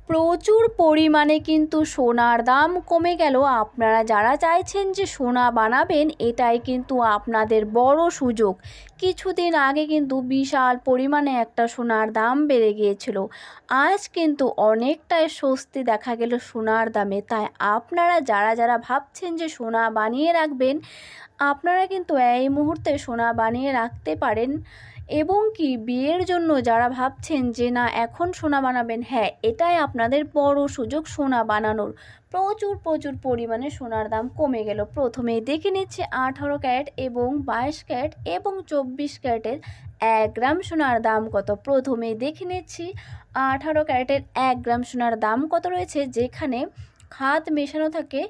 প্রচুর পরিমাণে কিন্তু সোনার দাম কমে গেল। আপনারা যারা চাইছেন যে সোনা বানাবেন, এটাই কিন্তু আপনাদের বড় সুযোগ। কিছুদিন আগে কিন্তু বিশাল পরিমাণে একটা সোনার দাম বেড়ে গিয়েছিল। আজ কিন্তু অনেকটাই স্বস্তি দেখা গেল সোনার দামে। তাই আপনারা যারা যারা ভাবছেন যে সোনা বানিয়ে রাখবেন, আপনারা কিন্তু এই মুহূর্তে সোনা বানিয়ে রাখতে পারেন। এবং কি বিয়ের জন্য যারা ভাবছেন যে না এখন সোনা বানাবেন, হ্যাঁ এটাই আপনাদের বড় সুযোগ সোনা বানানোর। প্রচুর পরিমাণে সোনার দাম কমে গেল। প্রথমেই দেখে নিচ্ছি 18 ক্যারেট এবং 22 ক্যারেট এবং 24 ক্যারেটের 1 গ্রাম সোনার দাম কত। প্রথমেই দেখে নিচ্ছি 18 ক্যারেটের 1 গ্রাম সোনার দাম কত রয়েছে, যেখানে খাদ মেশানো থাকে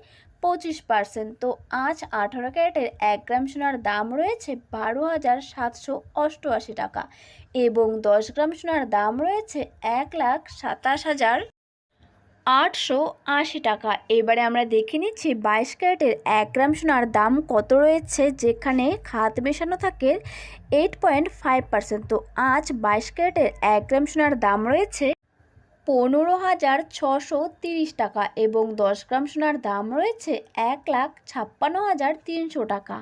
25%। তো আজ 18 ক্যারেটের 1 গ্রাম সোনার দাম রয়েছে 12,788 টাকা এবং 10 গ্রাম সোনার দাম রয়েছে 1,27,880 টাকা। এবারে আমরা দেখে নিচ্ছি 22 ক্যারেটের 1 গ্রাম সোনার দাম কত রয়েছে, যেখানে খাদ মেশানো থাকে 8.5%। তো আজ 22 ক্যারেটের 1 গ্রাম সোনার দাম রয়েছে 15,630 টাকা এবং 10 গ্রাম সোনার দাম রয়েছে 1,56,300 টাকা।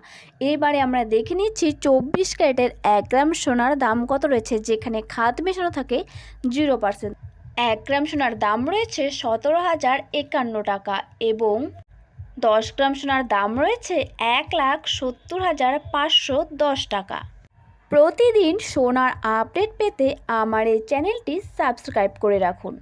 এবারে আমরা দেখে নিচ্ছি 24 ক্যারেটের 1 গ্রাম সোনার দাম কত রয়েছে, যেখানে খাদ মেশানো থাকে 0%। 1 গ্রাম সোনার দাম রয়েছে 17,051 টাকা এবং 10 গ্রাম সোনার দাম রয়েছে 1,70,510 টাকা। প্রতিদিন সোনার আপডেট পেতে আমার এই চ্যানেলটি সাবস্ক্রাইব করে রাখুন।